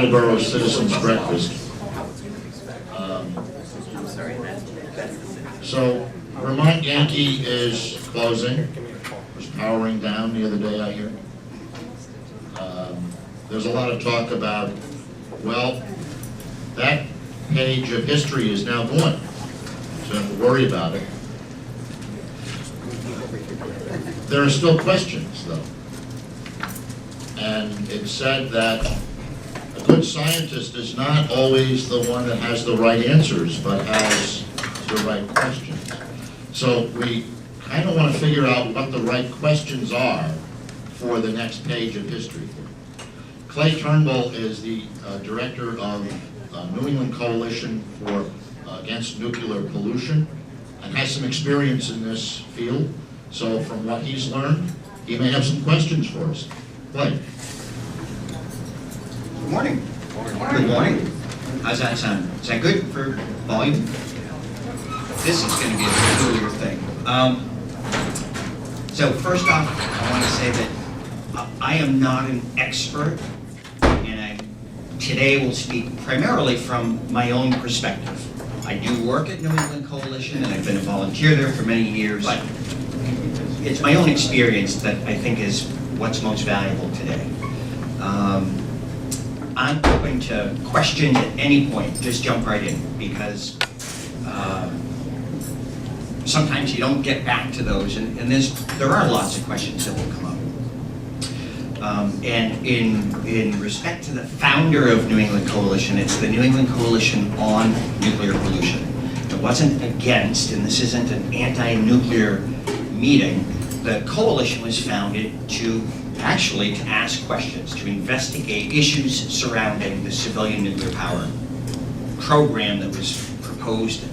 Brattleboro Citizens Breakfast. So Vermont Yankee is closing. It was powering down the other day, I hear. There's a lot of talk about, well, that page of history is now gone, so don't worry about it. There are still questions, though. And it's said that a good scientist is not always the one that has the right answers, but has the right questions. So we kind of want to figure out what the right questions are for the next page of history. Clay Turnbull is the director of New England Coalition for Against Nuclear Pollution and has some experience in this field. So from what he's learned, he may have some questions for us. Clay. Good morning. Good morning. How's that sound? Is that good for volume? This is going to be a peculiar thing. So first off, I want to say that I am not an expert, and I today will speak primarily from my own perspective. I do work at New England Coalition, and I've been a volunteer there for many years, but it's my own experience that I think is what's most valuable today. I'm open to questions at any point, just jump right in, because sometimes you don't get back to those, and there are lots of questions that will come up. And in respect to the founder of New England Coalition, it's the New England Coalition on Nuclear Pollution. It wasn't against, and this isn't an anti-nuclear meeting. The coalition was founded to ask questions, to investigate issues surrounding the civilian nuclear power program that was proposed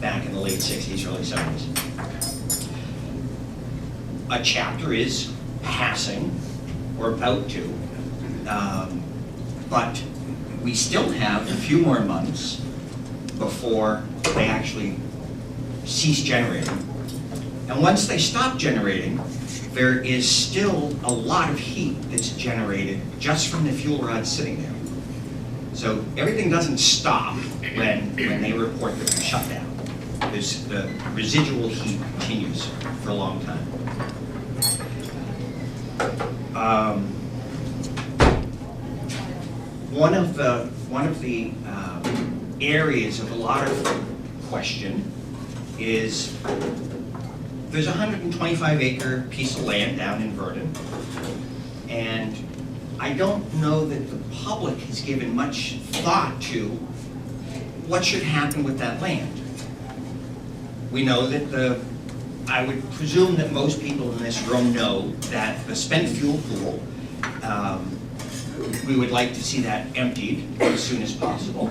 back in the late 60s, early 70s. A chapter is passing, or about to, but we still have a few more months before they actually cease generating. And once they stop generating, there is still a lot of heat that's generated just from the fuel rods sitting there. So everything doesn't stop when they report that they're shut down. The residual heat continues for a long time. One of the areas of a lot of question is there's a 125-acre piece of land down in Vernon, and I don't know that the public has given much thought to what should happen with that land. We know that I would presume that most people in this room know that the spent fuel pool, we would like to see that emptied as soon as possible.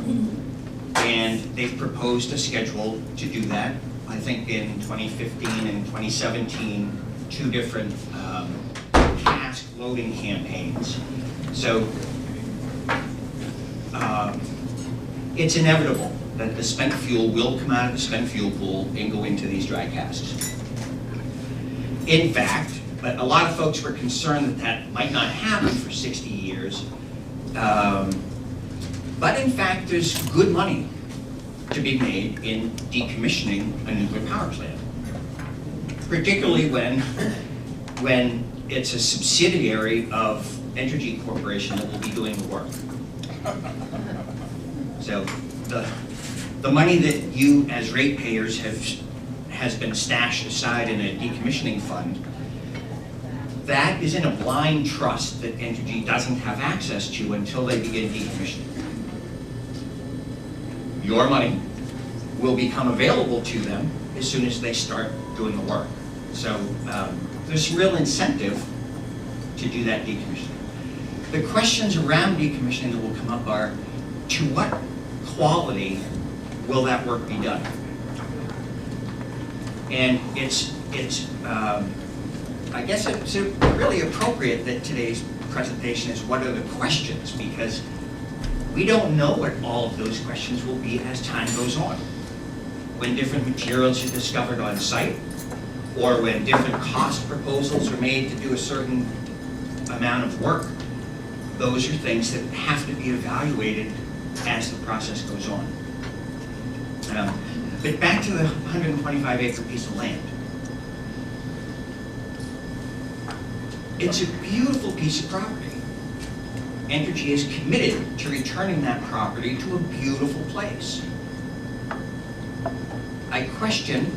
And they've proposed a schedule to do that. I think in 2015 and 2017, 2 different cask loading campaigns. So it's inevitable that the spent fuel will come out of the spent fuel pool and go into these dry casks. In fact, but a lot of folks were concerned that that might not happen for 60 years. But in fact, there's good money to be made in decommissioning a nuclear power plant, particularly when it's a subsidiary of Entergy Corporation that will be doing the work. So the money that you as ratepayers has been stashed aside in a decommissioning fund, that is in a blind trust that Entergy doesn't have access to until they begin decommissioning. Your money will become available to them as soon as they start doing the work. So there's real incentive to do that decommissioning. The questions around decommissioning that will come up are, to what quality will that work be done? And I guess it's really appropriate that today's presentation is what are the questions, because we don't know what all of those questions will be as time goes on. When different materials are discovered on site, or when different cost proposals are made to do a certain amount of work, those are things that have to be evaluated as the process goes on. But back to the 125-acre piece of land. It's a beautiful piece of property. Entergy is committed to returning that property to a beautiful place. I question,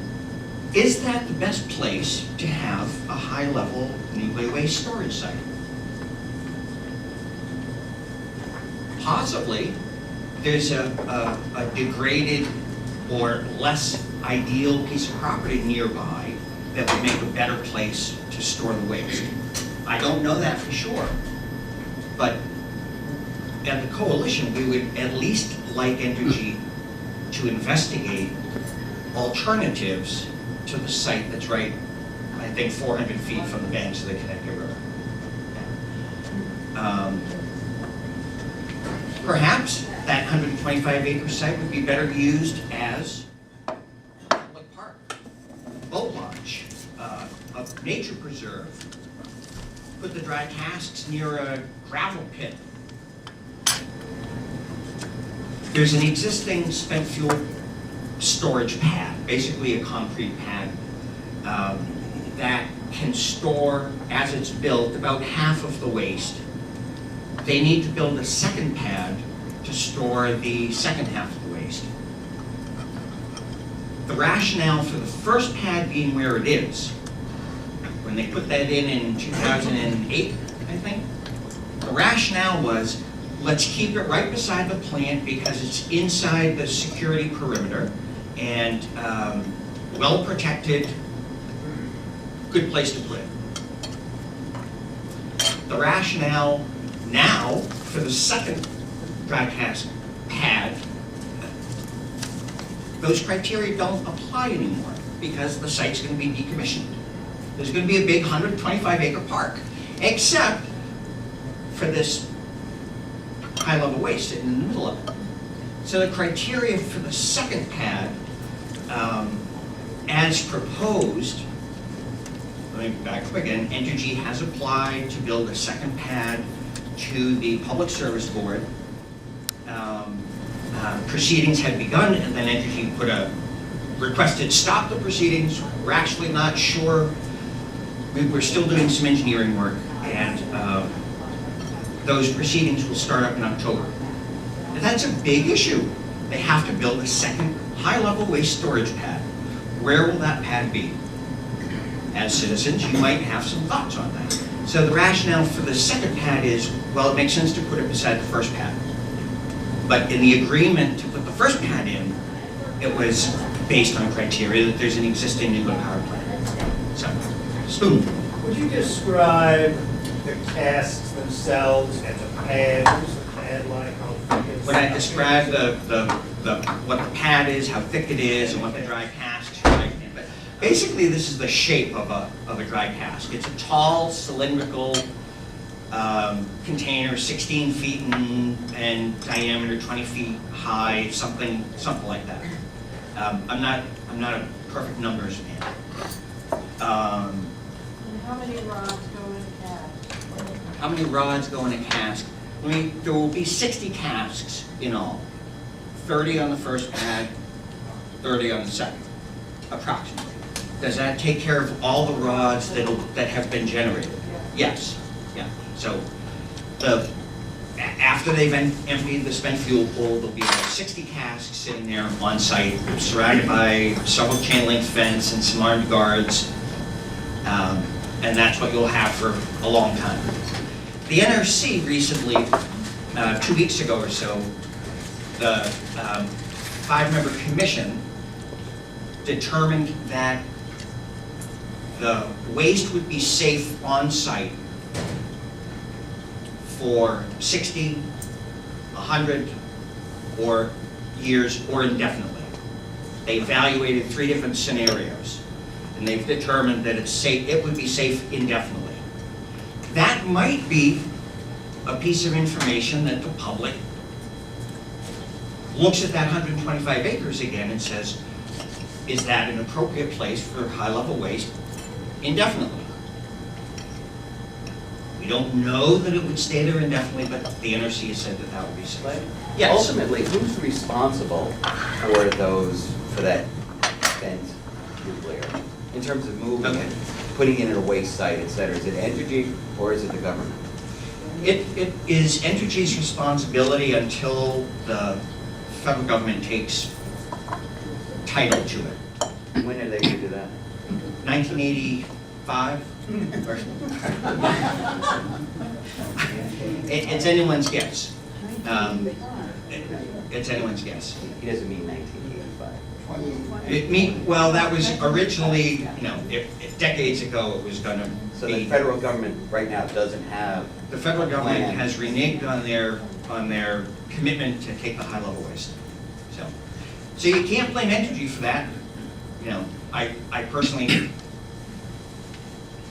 is that the best place to have a high-level nuclear waste storage site? Possibly, there's a degraded or less ideal piece of property nearby that would make a better place to store the waste. I don't know that for sure, but at the coalition, we would at least like Entergy to investigate alternatives to the site that's right, I think, 400 feet from the banks of the Connecticut River. Perhaps that 125-acre site would be better used as a public park, boat launch, a nature preserve. Put the dry casks near a gravel pit. There's an existing spent fuel storage pad, basically a concrete pad, that can store, as it's built, about half of the waste. They need to build a second pad to store the second half of the waste. The rationale for the first pad being where it is, when they put that in 2008, I think, the rationale was, let's keep it right beside the plant because it's inside the security perimeter and well protected, good place to put it. The rationale now for the second dry cask pad, those criteria don't apply anymore because the site's going to be decommissioned. There's going to be a big 125-acre park, except for this high-level waste sitting in the middle of it. So the criteria for the second pad, as proposed, let me back up again, Entergy has applied to build a second pad to the Public Service Board. Proceedings had begun, and then Entergy requested stop the proceedings. We're actually not sure. We're still doing some engineering work, and those proceedings will start up in October. And that's a big issue. They have to build a second high-level waste storage pad. Where will that pad be? As citizens, you might have some thoughts on that. So the rationale for the second pad is, well, it makes sense to put it beside the first pad. But in the agreement to put the first pad in, it was based on criteria that there's an existing nuclear power plant. So, Spoon. Would you describe the casks themselves and the pad? What is the pad like? How thick is When I it? describe what the pad is, how thick it is, and what the dry casks are like. But basically, this is the shape of a dry cask. It's a tall, cylindrical container, 16 feet in diameter, 20 feet high, something like that. I'm not a perfect numbers man. And how many rods go in a cask? How many rods go in a cask? There will be 60 casks in all. 30 on the first pad, 30 on the second, approximately. Does that take care of all the rods that have been generated? Yes. Yeah. So after they've emptied the spent fuel pool, there'll be about 60 casks sitting there on site, surrounded by several chain link fence and some armed guards. And that's what you'll have for a long time. The NRC recently, 2 weeks ago or so, the 5-member commission determined that the waste would be safe on site for 60, 100, or years, or indefinitely. They evaluated 3 different scenarios, and they've determined that it's safe. It would be safe indefinitely. That might be a piece of information that the public looks at that 125 acres again and says, is that an appropriate place for high-level waste indefinitely? We don't know that it would stay there indefinitely, but the NRC has said that that would be safe. Yes. Ultimately, who's responsible for that spent nuclear? In terms of moving it, putting it in a waste site, et cetera, is it Entergy or is it the government? It is Entergy's responsibility until the federal government takes title to it. When are they going to do that? 1985? It's anyone's guess. It's anyone's guess. He doesn't mean 1985. Well, that was originally, decades ago, it was going to So be. the federal government right now doesn't have. The federal government plan. has reneged on their commitment to take the high-level waste. So you can't blame Entergy for that. I personally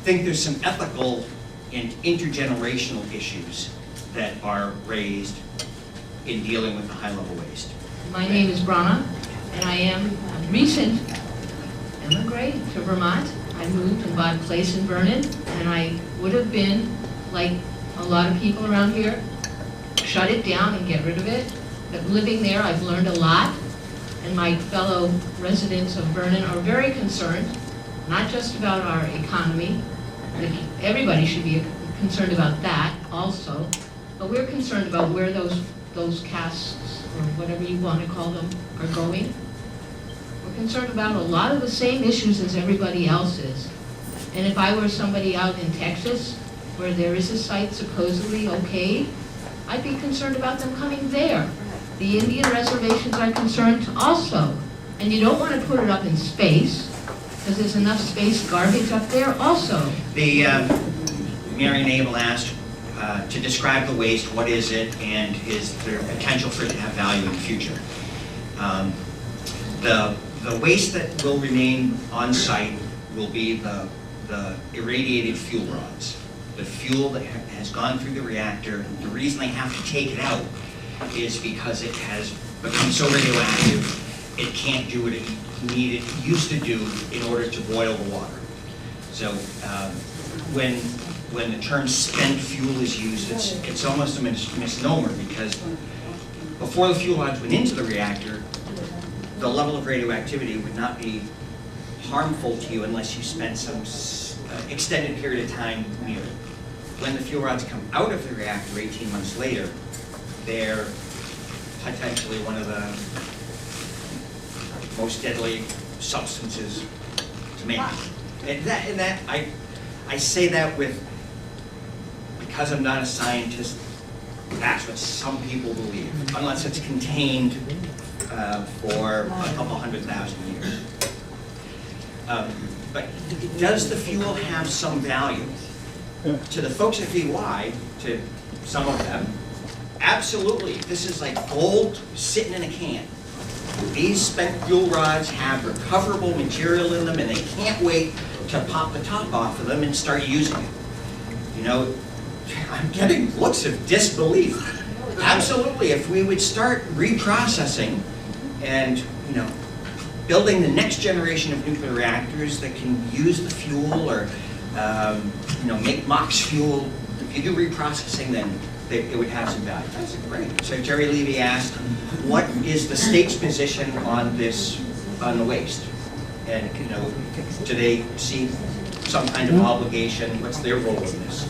think there's some ethical and intergenerational issues that are raised in dealing with the high-level waste. My name is Brana, and I am a recent immigrant to Vermont. I moved and bought a place in Vernon, and I would have been, like a lot of people around here, shut it down and get rid of it. But living there, I've learned a lot, and my fellow residents of Vernon are very concerned, not just about our economy. Everybody should be concerned about that also, but we're concerned about where those casks, or whatever you want to call them, are going. We're concerned about a lot of the same issues as everybody else is. And if I were somebody out in Texas, where there is a site supposedly okay, I'd be concerned about them coming there. The Indian reservations are concerned also. And you don't want to put it up in space, because there's enough space garbage up there also. Marion Abel asked to describe the waste, what is it, and is there potential for it to have value in the future. The waste that will remain on site will be the irradiated fuel rods. The fuel that has gone through the reactor. The reason they have to take it out is because it has become so radioactive it can't do what it used to do in order to boil the water. So when the term spent fuel is used, it's almost a misnomer, because before the fuel rods went into the reactor, the level of radioactivity would not be harmful to you unless you spent some extended period of time near it. When the fuel rods come out of the reactor 18 months later, they're potentially one of the most deadly substances to make. And I say that because I'm not a scientist, that's what some people believe, unless it's contained for a couple 100,000 years. But does the fuel have some value? To the folks at VY, to some of them, absolutely. This is like gold sitting in a can. These spent fuel rods have recoverable material in them, and they can't wait to pop the top off of them and start using it. I'm getting looks of disbelief. Absolutely, if we would start reprocessing and, building the next generation of nuclear reactors that can use the fuel, or, make MOX fuel, if you do reprocessing, then it would have some value. That's great. So Jerry Levy asked, what is the state's position on the waste? And, do they see some kind of obligation? What's their role in this?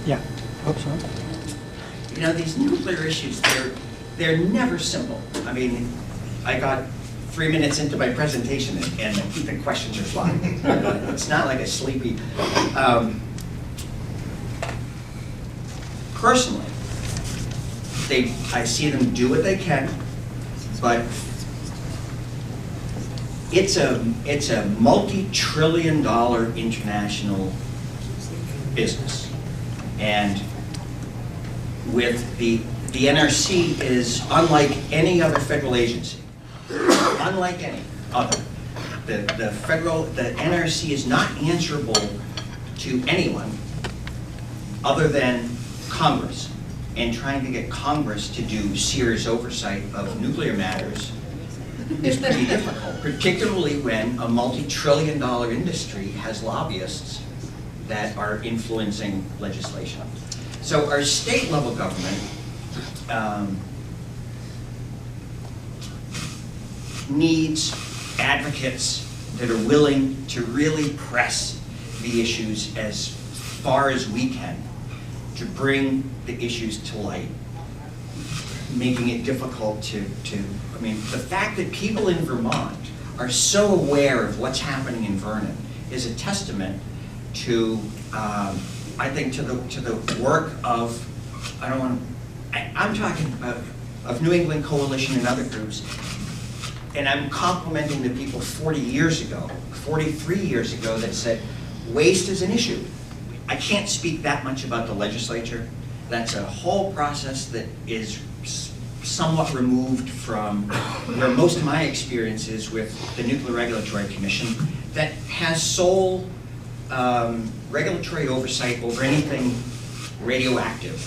Yeah, hope so. These nuclear issues, they're never simple. I mean, I got 3 minutes into my presentation and the questions are flying. It's not like a sleepy. Personally, I see them do what they can, but it's a multi-trillion-dollar international business, and with the NRC is unlike any other federal agency, unlike any other. The NRC is not answerable to anyone other than Congress, and trying to get Congress to do serious oversight of nuclear matters is pretty difficult, particularly when a multi-trillion-dollar industry has lobbyists that are influencing legislation. So our state level government needs advocates that are willing to really press the issues as far as we can to bring the issues to light, making it difficult to, I mean, the fact that people in Vermont are so aware of what's happening in Vernon is a testament to, I think, to the work of, I'm talking about, of New England Coalition and other groups, and I'm complimenting the people 40 years ago, 43 years ago that said, waste is an issue. I can't speak that much about the legislature. That's a whole process that is somewhat removed from where most of my experience is with the Nuclear Regulatory Commission that has sole regulatory oversight over anything radioactive.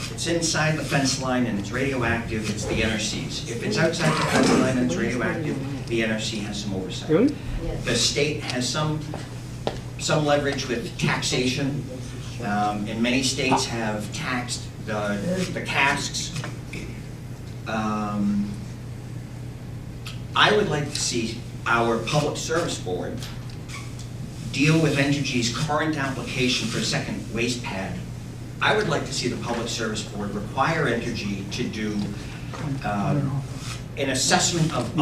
If it's inside the fence line and it's radioactive, it's the NRC's. If it's outside the fence line and it's radioactive, the NRC has some oversight. Really? The state has some leverage with taxation, and many states have taxed the casks. I would like to see our Public Service Board deal with Entergy's current application for a second waste pad. I would like to see the Public Service Board require Entergy to do an assessment of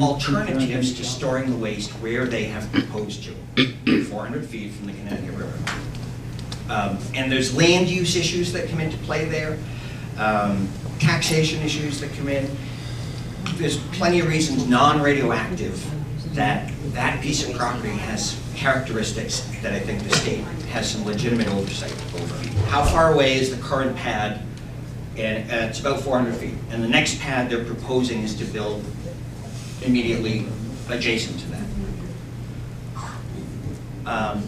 alternatives to storing the waste where they have proposed to, 400 feet from the Connecticut River. And there's land use issues that come into play there, taxation issues that come in. There's plenty of reasons non-radioactive that that piece of property has characteristics that I think the state has some legitimate oversight over. How far away is the current pad? And it's about 400 feet. And the next pad they're proposing is to build immediately adjacent to that.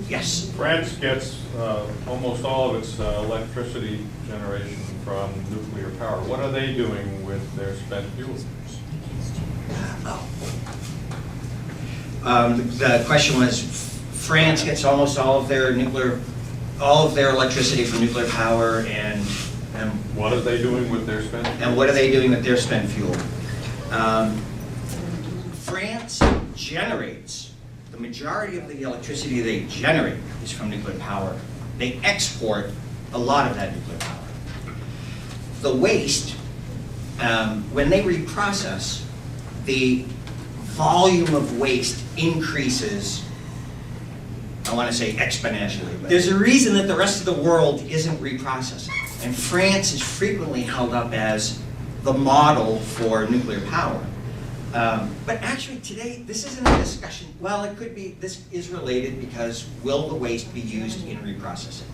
Yes? France gets almost all of its electricity generation from nuclear power. What are they doing with their spent fuels? The question was, France gets almost all of their electricity from nuclear power, and what are they doing with their spent fuel? And what are they doing with their spent fuel? France generates, the majority of the electricity they generate is from nuclear power. They export a lot of that nuclear power. The waste, when they reprocess, the volume of waste increases, I want to say exponentially. There's a reason that the rest of the world isn't reprocessing. And France is frequently held up as the model for nuclear power. But actually today, this isn't a discussion. Well, it could be, this is related because will the waste be used in reprocessing?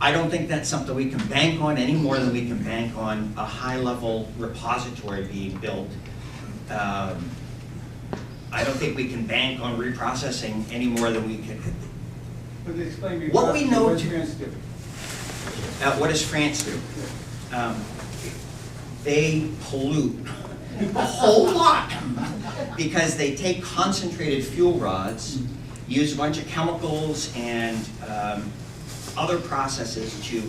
I don't think that's something we can bank on any more than we can bank on a high-level repository being built. I don't think we can bank on reprocessing any more than we can. But explain me what we know what to, France do. What does France do? They pollute a whole lot because they take concentrated fuel rods, use a bunch of chemicals and other processes to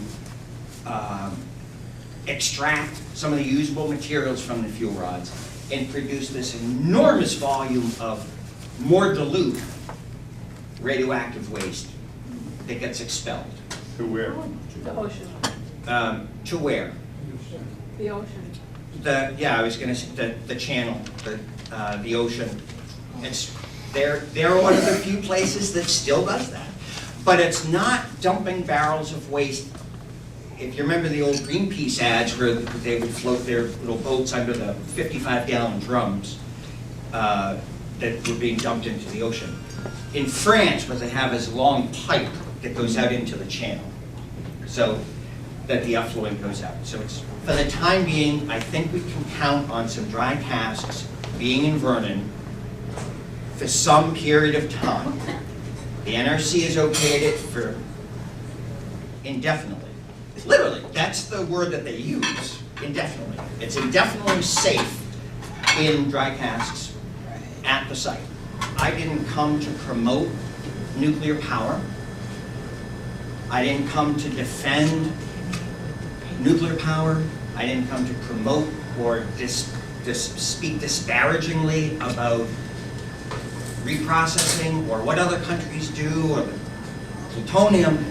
extract some of the usable materials from the fuel rods and produce this enormous volume of more dilute radioactive waste that gets expelled. To where? The ocean, To where? the ocean. I was going to say the channel, the ocean. They're one of the few places that still does that. But it's not dumping barrels of waste. If you remember the old Greenpeace ads where they would float their little boats under the 55-gallon drums that were being dumped into the ocean. In France, what they have is a long pipe that goes out into the channel so that the effluent goes out. So it's, for the time being, I think we can count on some dry casks being in Vernon for some period of time. The NRC has okayed it for indefinitely. Literally, that's the word that they use, indefinitely. It's indefinitely safe in dry casks at the site. I didn't come to promote nuclear power. I didn't come to defend nuclear power. I didn't come to promote or speak disparagingly about reprocessing or what other countries do or plutonium.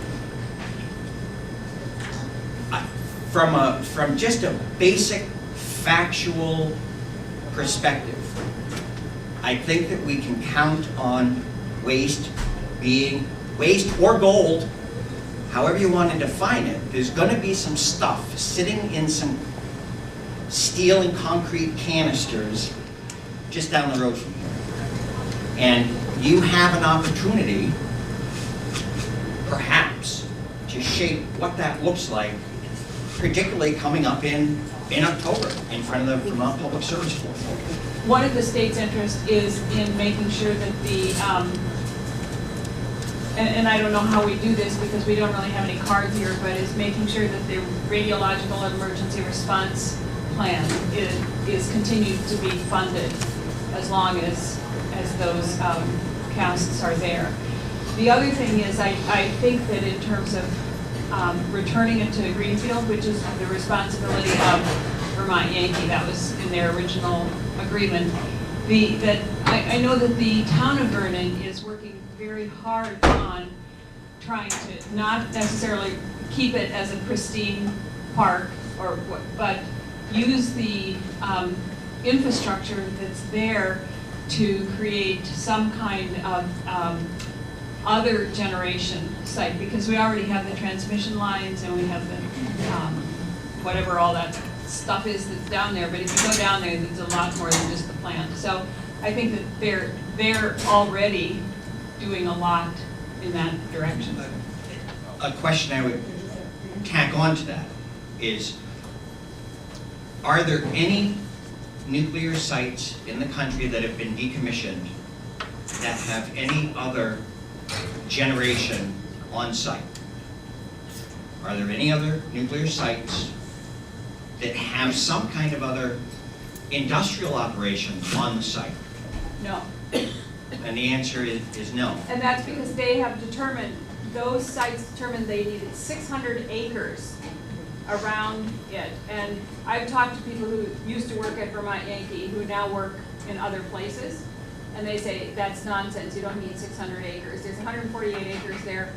From just a basic factual perspective, I think that we can count on waste being, waste or gold, however you want to define it, there's going to be some stuff sitting in some steel and concrete canisters just down the road from here. And you have an opportunity, perhaps, to shape what that looks like, particularly coming up in October in front of the Vermont Public Service Board. One of the state's interests is in making sure that the, and I don't know how we do this because we don't really have any cards here, but is making sure that the radiological emergency response plan is continued to be funded as long as those casts are there. The other thing is I think that in terms of returning it to Greenfield, which is the responsibility of Vermont Yankee, that was in their original agreement, I know that the town of Vernon is working very hard on trying to not necessarily keep it as a pristine park, but use the infrastructure that's there to create some kind of other generation site, because we already have the transmission lines and we have the whatever all that stuff is that's down there, but if you go down there, there's a lot more than just the plant. So I think that they're already doing a lot in that direction. A question I would tack on to that is, are there any nuclear sites in the country that have been decommissioned that have any other generation on site? Are there any other nuclear sites that have some kind of other industrial operation on the site? No. And the answer is no. And that's because they have determined, those sites determined they needed 600 acres around it. And I've talked to people who used to work at Vermont Yankee who now work in other places, and they say that's nonsense, you don't need 600 acres. There's 148 acres there.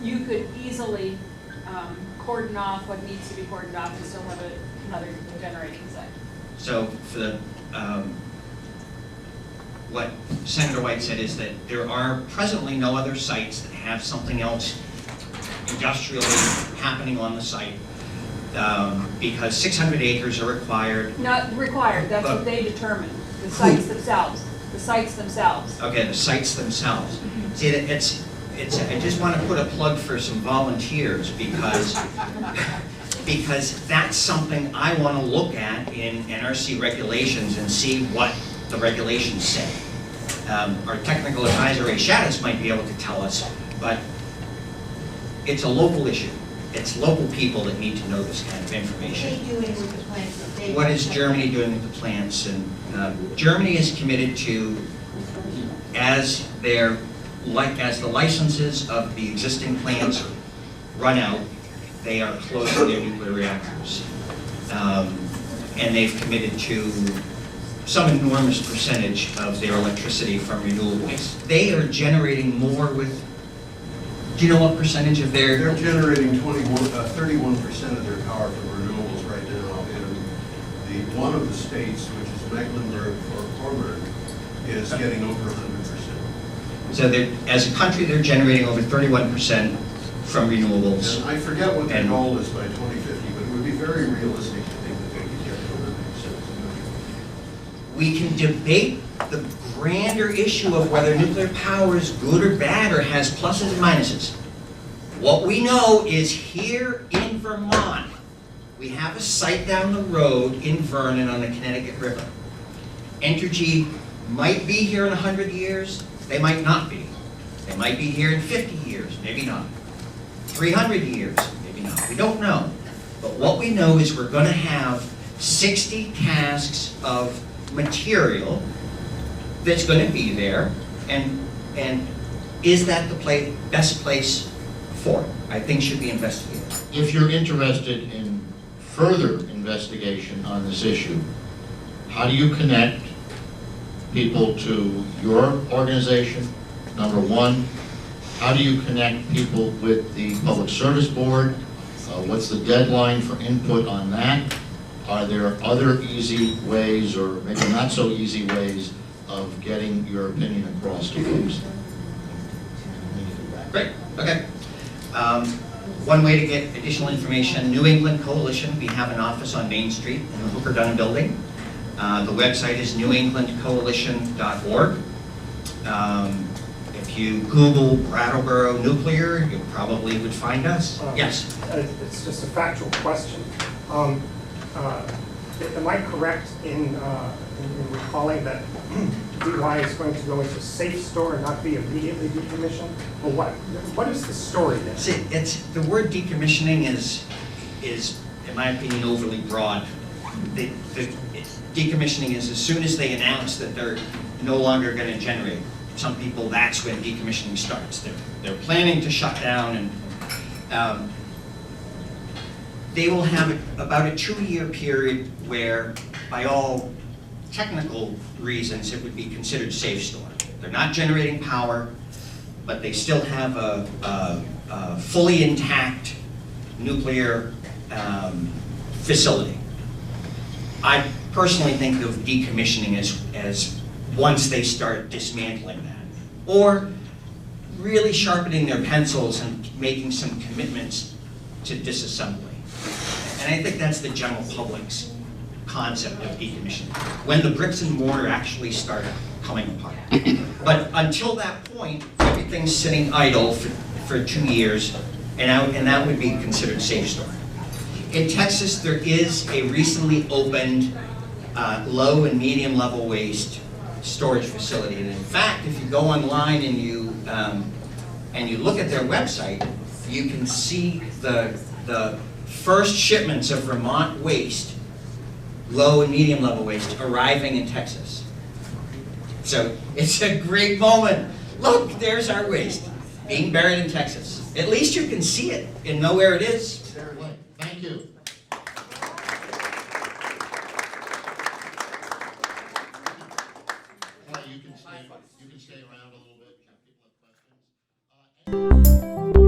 You could easily cordon off what needs to be cordoned off and still have another generation site. So for the, what Senator White said is that there are presently no other sites that have something else industrially happening on the site, because 600 acres are required. Not required, that's what they determined, the sites themselves. The sites themselves. Okay, the sites themselves. See, it's. I just want to put a plug for some volunteers because that's something I want to look at in NRC regulations and see what the regulations say. Our technical advisor, Ray Shaddis, might be able to tell us, but it's a local issue. It's local people that need to know this kind of information. What are they doing with the plants that they... What is Germany doing with the plants? And Germany is committed to, as the licenses of the existing plants run out, they are closing their nuclear reactors. And they've committed to some enormous percentage of their electricity from renewables. They are generating more with, do you know what percentage of their? They're generating 31% of their power from renewables right now. And one of the states, which is Mecklenburg-Vorpommern, is getting over 100%. So as a country, they're generating over 31% from renewables. And I forget what their goal is by 2050, but it would be very realistic to think that they could get to 100%. We can debate the grander issue of whether nuclear power is good or bad or has pluses and minuses. What we know is here in Vermont, we have a site down the road in Vernon on the Connecticut River. Entergy might be here in 100 years. They might not be. They might be here in 50 years, maybe not. 300 years, maybe not. We don't know. But what we know is we're going to have 60 casks of material that's going to be there, and is that the best place for, I think should be investigated. If you're interested in further investigation on this issue, how do you connect people to your organization? Number one, how do you connect people with the Public Service Board? What's the deadline for input on that? Are there other easy ways, or maybe not so easy ways, of getting your opinion across to folks? Great, okay. One way to get additional information, New England Coalition, we have an office on Main Street in the Hooker Dunn building. The website is newenglandcoalition.org. If you Google Brattleboro nuclear, you probably would find us. Yes? It's just a factual question. Am I correct in recalling that DY is going to go into safe store and not be immediately decommissioned? Or what is the story there? See, the word decommissioning is, in my opinion, overly broad. Decommissioning is as soon as they announce that they're no longer going to generate. Some people, that's when decommissioning starts. They're planning to shut down, and they will have about a 2-year period where, by all technical reasons, it would be considered safe store. They're not generating power, but they still have a fully intact nuclear facility. I personally think of decommissioning as once they start dismantling that, or really sharpening their pencils and making some commitments to disassembly. And I think that's the general public's concept of decommissioning, when the bricks and mortar actually start coming apart. But until that point, everything's sitting idle for 2 years, and that would be considered safe store. In Texas, there is a recently opened low and medium level waste storage facility. And in fact, if you go online and you look at their website, you can see the first shipments of Vermont waste, low and medium level waste, arriving in Texas. So it's a great moment. Look, there's our waste being buried in Texas. At least you can see it and know where it is. Thank you. You can stay around a little bit. People have questions.